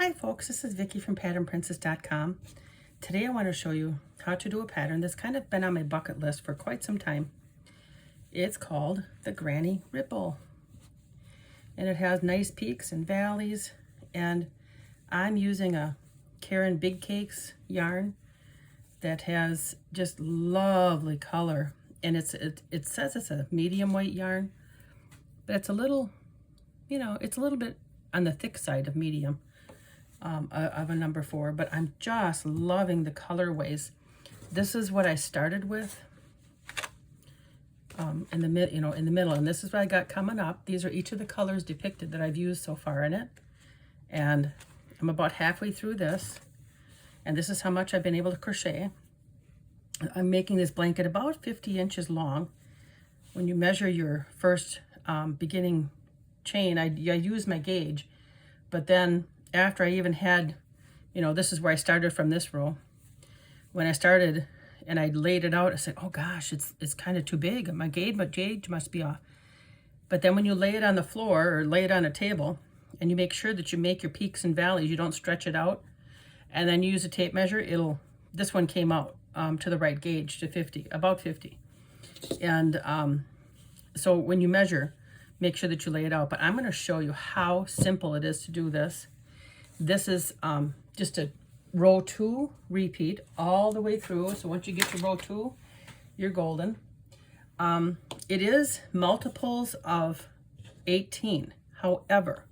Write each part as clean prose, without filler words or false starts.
Hi folks, this is Vicki from patternprincess.com. Today I want to show you how to do a pattern that's kind of been on my bucket list for quite some time. It's called the Granny Ripple. And it has nice peaks and valleys, and I'm using a Caron Big Cakes yarn that has just lovely color. And it says it's a medium weight yarn, but it's a little, it's a little bit on the thick side of medium. Of a number 4, but I'm just loving the colorways. This is what I started with in the middle, and this is what I got coming up. These are each of the colors depicted that I've used so far in it, and I'm about halfway through this, and this is how much I've been able to crochet. I'm making this blanket about 50 inches long. When you measure your first beginning chain, I use my gauge, but then after I even had, this is where I started from this row. When I started and I laid it out, I said, oh gosh, it's kind of too big. My gauge must be off. But then when you lay it on the floor or lay it on a table and you make sure that you make your peaks and valleys, you don't stretch it out, and then you use a tape measure, this one came out to the right gauge, to 50, about 50. And so when you measure, make sure that you lay it out. But I'm going to show you how simple it is to do this. This is just a row 2 repeat all the way through. So once you get to row 2, you're golden. It is multiples of 18. However,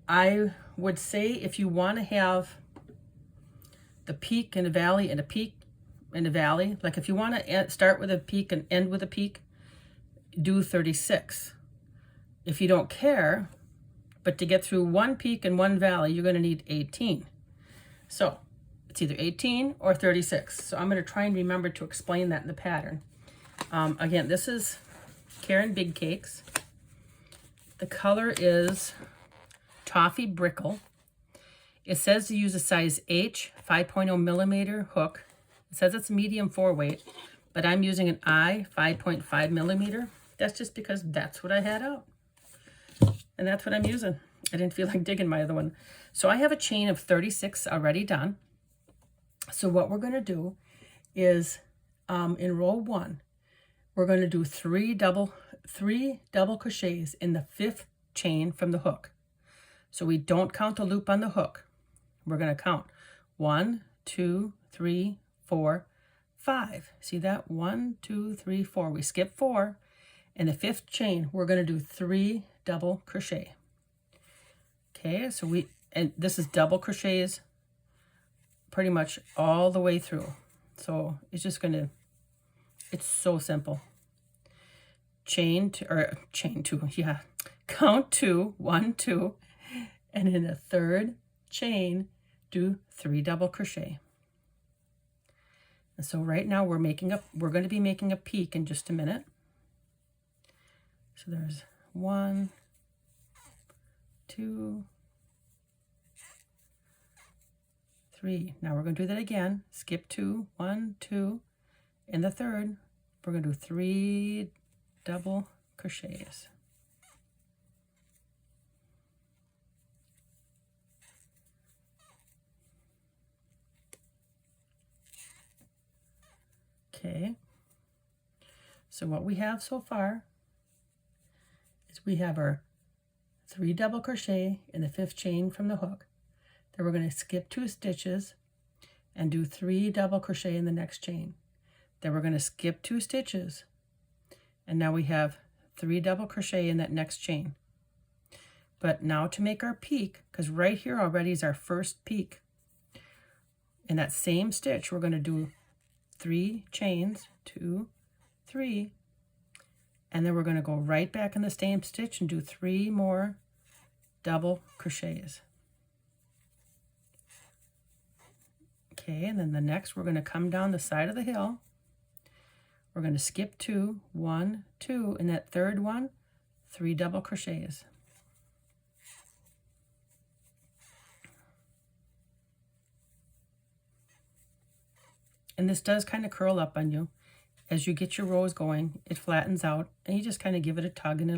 I would say if you want to have the peak and a valley and a peak and a valley, like if you want to start with a peak and end with a peak, do 36. If you don't care, but to get through one peak and one valley, you're going to need 18. So it's either 18 or 36. So I'm going to try and remember to explain that in the pattern. Again, this is Caron Big Cakes. The color is Toffee Brickle. It says to use a size H 5.0 millimeter hook. It says it's medium 4 weight, but I'm using an I 5.5 millimeter. That's just because that's what I had out. And that's what I'm using. I didn't feel like digging my other one. So I have a chain of 36 already done. So what we're going to do is in row 1, we're going to do three double crochets in the 5th chain from the hook. So we don't count the loop on the hook. We're going to count 1, 2, 3, 4, 5. See that? 1, 2, 3, 4. We skip 4. In the 5th chain, we're going to do 3 double crochet. Okay, so and this is double crochets pretty much all the way through. So it's just going to, it's so simple. Chain 2, yeah. Count 2, 1, 2, and in the 3rd chain, do 3 double crochet. And so right now we're going to be making a peak in just a minute. So there's 1, 2, 3. Now we're going to do that again. Skip 2, 1, 2. In the 3rd, we're going to do 3 double crochets. Okay. So what we have so far is we have our 3 double crochet in the 5th chain from the hook. Then we're going to skip 2 stitches and do 3 double crochet in the next chain. Then we're going to skip 2 stitches, and now we have 3 double crochet in that next chain. But now to make our peak, because right here already is our first peak, in that same stitch we're going to do 3 chains, 2, 3, and then we're going to go right back in the same stitch and do 3 more double crochets. Okay, and then the next we're going to come down the side of the hill. We're going to skip 2, 1, 2, and that 3rd one, 3 double crochets. And this does kind of curl up on you. As you get your rows going, it flattens out, and you just kind of give it a tug, and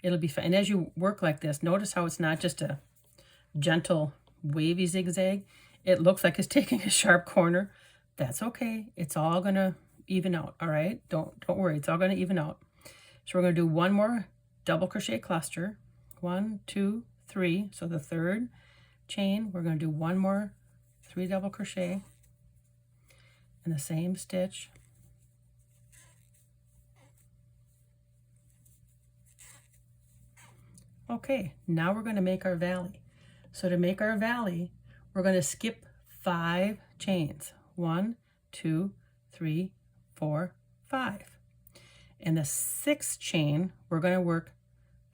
it'll be fine. And as you work like this, notice how it's not just a gentle wavy zigzag, it looks like it's taking a sharp corner. That's okay. It's all gonna even out, all right? Don't worry, it's all gonna even out. So we're gonna do one more double crochet cluster. 1, 2, 3. So the third chain, we're gonna do one more 3 double crochet in the same stitch. Okay, now we're going to make our valley. So to make our valley, we're going to skip 5 chains. 1, 2, 3, 4, 5. In the 6th chain, we're going to work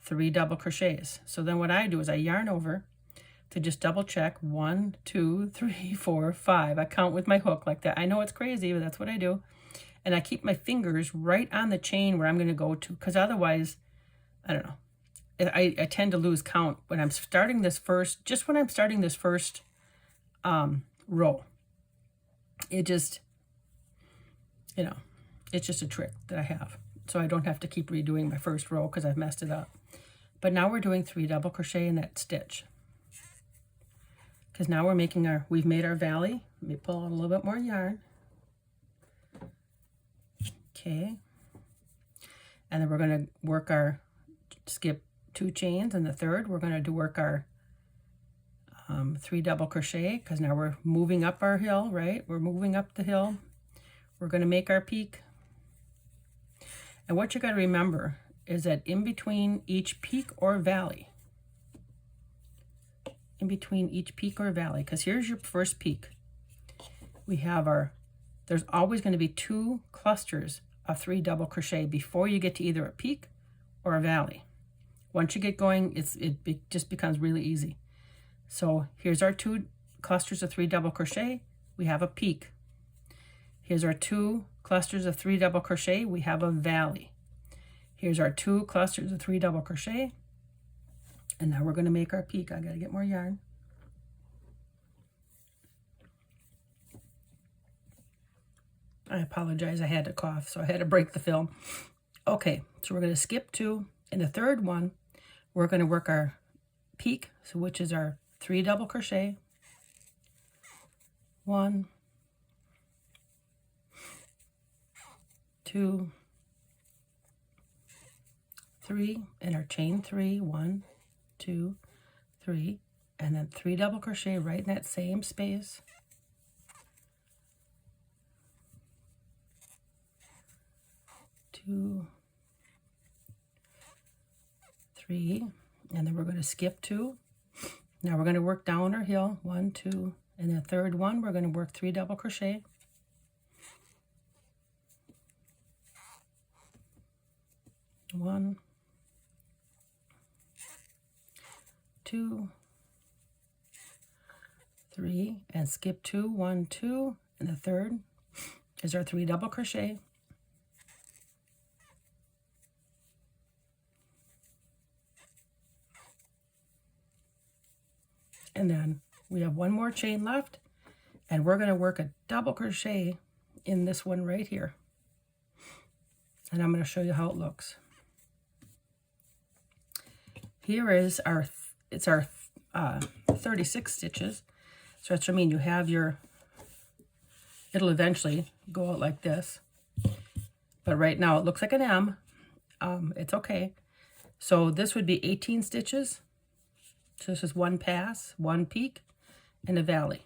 3 double crochets. So then what I do is I yarn over to just double check 1, 2, 3, 4, 5. I count with my hook like that. I know it's crazy, but that's what I do. And I keep my fingers right on the chain where I'm going to go to, because otherwise, I don't know. I tend to lose count when I'm starting this first, just when I'm starting this first row. It just, you know, it's just a trick that I have. So I don't have to keep redoing my first row because I've messed it up. But now we're doing 3 double crochet in that stitch. Because now we're making we've made our valley. Let me pull out a little bit more yarn. Okay. And then we're going to work skip 2 chains, and the third we're going to work our 3 double crochet, because now we're moving up our hill, right? We're moving up the hill. We're going to make our peak. And what you got to remember is that in between each peak or valley, because here's your first peak. We have there's always going to be 2 clusters of 3 double crochet before you get to either a peak or a valley. Once you get going, it just becomes really easy. So here's our 2 clusters of 3 double crochet. We have a peak. Here's our 2 clusters of 3 double crochet. We have a valley. Here's our 2 clusters of 3 double crochet. And now we're going to make our peak. I got to get more yarn. I apologize. I had to cough, so I had to break the film. Okay, so we're going to skip 2. In the third one, we're going to work our peak, so which is our 3 double crochet. 1, 2, 3, and our chain 3. 1, 2, 3, and then 3 double crochet right in that same space. 2, 3, and then we're going to skip 2. Now we're going to work down our hill. 1, 2, and the third one we're going to work 3 double crochet. 1, 2, 3, and skip 2. 1, 2, and the third is our 3 double crochet. And then we have 1 more chain left, and we're going to work a double crochet in this one right here. And I'm going to show you how it looks. Here is our 36 stitches. So that's what I mean. You have it'll eventually go out like this. But right now it looks like an M. It's okay. So this would be 18 stitches. So this is 1 pass, 1 peak, and a valley.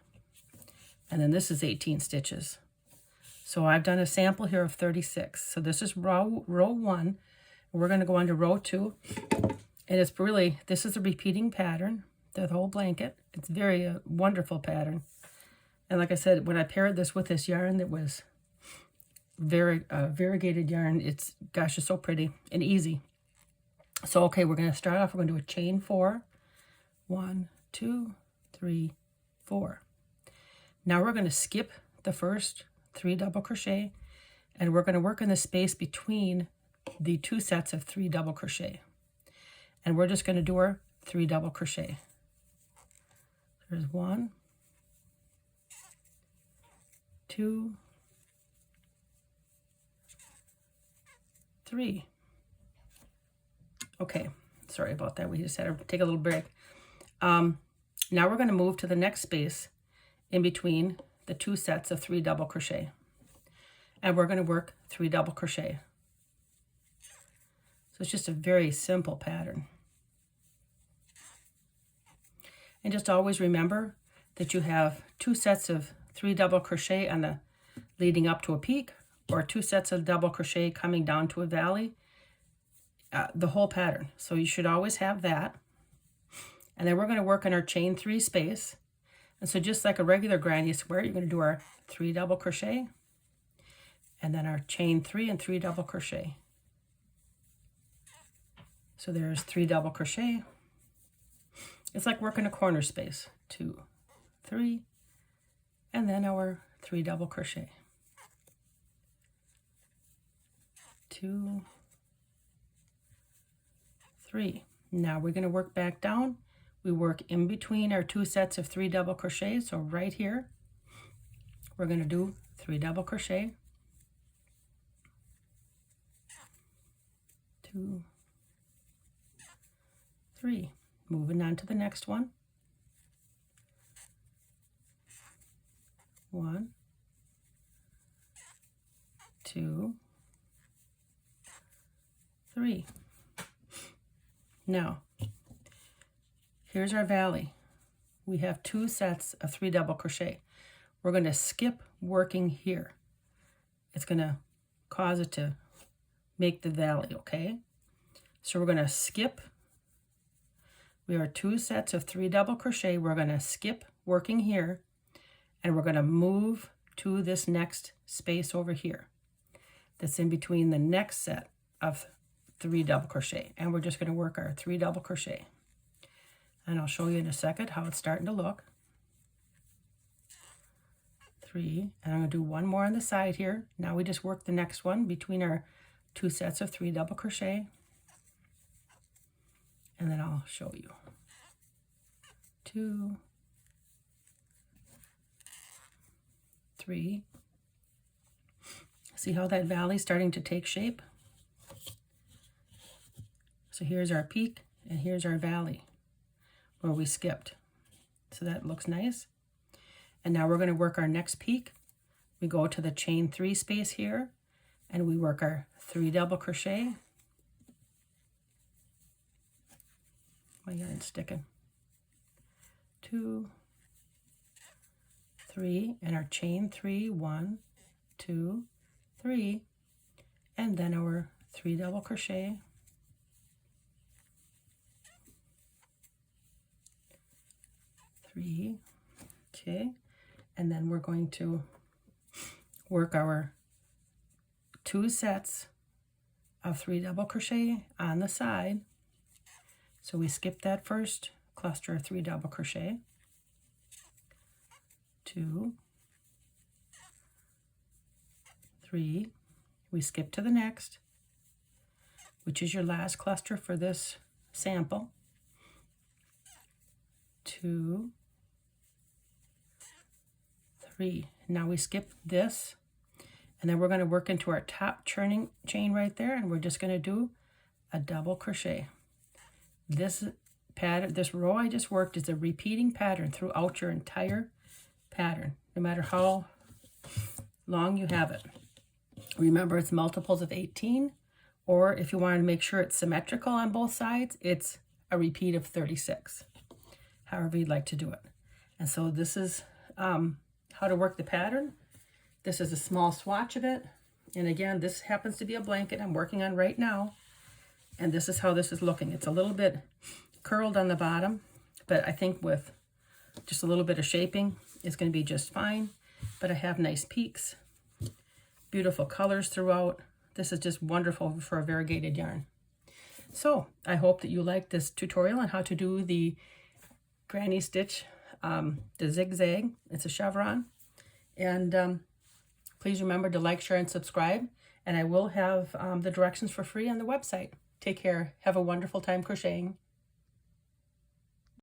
And then this is 18 stitches. So I've done a sample here of 36. So this is row 1. We're going to go on to row 2. And it's really, this is a repeating pattern, the whole blanket. It's very wonderful pattern. And like I said, when I paired this with this yarn that was variegated yarn, it's so pretty and easy. So, okay, we're going to start off, we're going to do a chain 4. 1, 2, 3, 4. Now we're going to skip the first 3 double crochet, and we're going to work in the space between the 2 sets of 3 double crochet. And we're just going to do our 3 double crochet. There's 1, 2, 3. Okay, sorry about that. We just had to take a little break. Now we're going to move to the next space in between the 2 sets of 3 double crochet, and we're going to work 3 double crochet. So it's just a very simple pattern. And just always remember that you have 2 sets of 3 double crochet on the leading up to a peak, or 2 sets of double crochet coming down to a valley, the whole pattern. So you should always have that. And then we're going to work on our chain 3 space. And so just like a regular granny square, you're going to do our 3 double crochet, and then our chain 3 and 3 double crochet. So there's 3 double crochet. It's like working a corner space. 2, 3, and then our 3 double crochet. 2, 3. Now we're going to work back down. We work in between our 2 sets of 3 double crochet. So right here, we're going to do 3 double crochet. 2, 3. Moving on to the next one. 1, 2, 3. Now, here's our valley. We have 2 sets of 3 double crochet. We're going to skip working here. It's going to cause it to make the valley, okay? So we're going to skip. We are 2 sets of 3 double crochet. We're going to skip working here, and we're going to move to this next space over here that's in between the next set of 3 double crochet, and we're just going to work our 3 double crochet. And I'll show you in a second how it's starting to look. 3, and I'm going to do 1 more on the side here. Now we just work the next one between our 2 sets of 3 double crochet, and then I'll show you. 2, 3. See how that valley is starting to take shape? So here's our peak, and here's our valley where we skipped. So that looks nice. And now we're going to work our next peak. We go to the chain 3 space here, and we work our 3 double crochet. My yarn's sticking. 2, 3, and our chain 3, 1, 2, 3, and then our 3 double crochet. 3, okay, and then we're going to work our 2 sets of 3 double crochet on the side. So we skip that first cluster of 3 double crochet, 2, 3, we skip to the next, which is your last cluster for this sample, 2, 3. Now we skip this, and then we're going to work into our top turning chain right there, and we're just going to do a double crochet. This pattern, this row I just worked, is a repeating pattern throughout your entire pattern, no matter how long you have it. Remember, it's multiples of 18, or if you want to make sure it's symmetrical on both sides, it's a repeat of 36, however you'd like to do it. And so this is how to work the pattern. This is a small swatch of it. And again, this happens to be a blanket I'm working on right now. And this is how this is looking. It's a little bit curled on the bottom, but I think with just a little bit of shaping, it's going to be just fine. But I have nice peaks, beautiful colors throughout. This is just wonderful for a variegated yarn. So I hope that you like this tutorial on how to do the granny stitch, the zigzag. It's a chevron. And please remember to like, share, and subscribe. And I will have the directions for free on the website. Take care. Have a wonderful time crocheting.